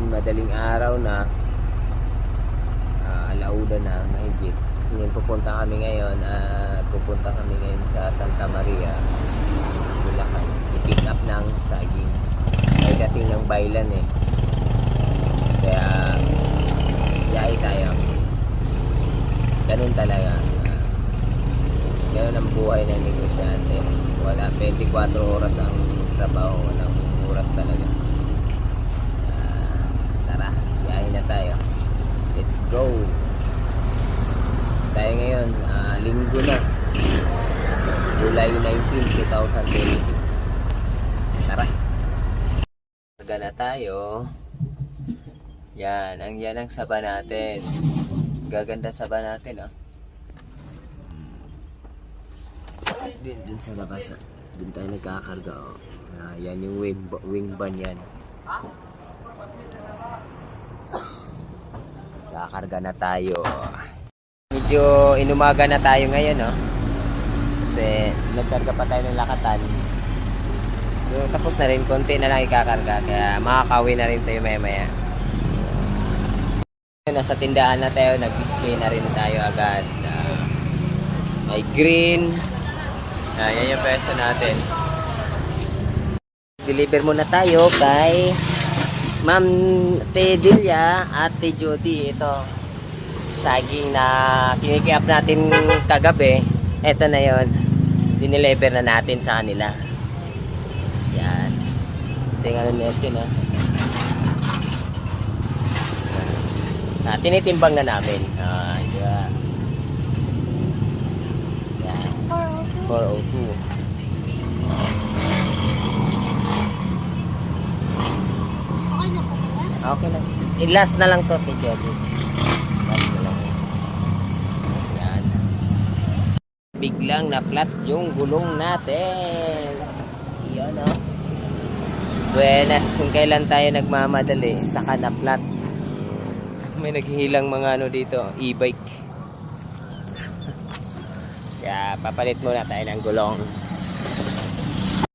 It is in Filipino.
Ngayon madaling araw na, alauna na mahigit. Ngayon pupunta kami ngayon sa Santa Maria, Bulacan, i-pick up ng saging. May dating ng bailan eh, kaya yay tayo. Ganun talaga, ganun ang buhay ng negosyante. Wala 24 oras ang trabaho, walang oras talaga. Tara, yay na tayo, let's go. Tayo ngayon, linggo na, July 19, 2026. Tara, karga na tayo. Yan ang saba natin. Gaganda saba natin, oh. Dun sa labas, dun tayo nagkakarga, oh. Yan yung wing van yan. Kakarga na tayo. Medyo inumaga na tayo ngayon, no? Kasi nagkarga pa tayo ng lakatan. So, tapos na rin, konti na lang ikakarga, kaya makakauwi na rin tayo maya. Nasa tindahan na tayo, nag-display na rin tayo agad. May green. Yan yung peso natin. Deliver muna tayo kay Ma'am Tedelia at Jody. Ito, saging na kinikiap natin kagabi. Ito na yon, dineliver na natin sa kanila. Yan, tingnan natin, no? Tinitimbang na namin. Yeah. Yan, 402. Okay lang. I-last na lang to, Jody. Last na lang. Yan. Biglang na-flat yung gulong natin. Yan, oh. Buenas, kung kailan tayo nagmamadali, saka na-flat. May naghihilang mga ano dito, e-bike. Kaya papalit muna tayo ng gulong.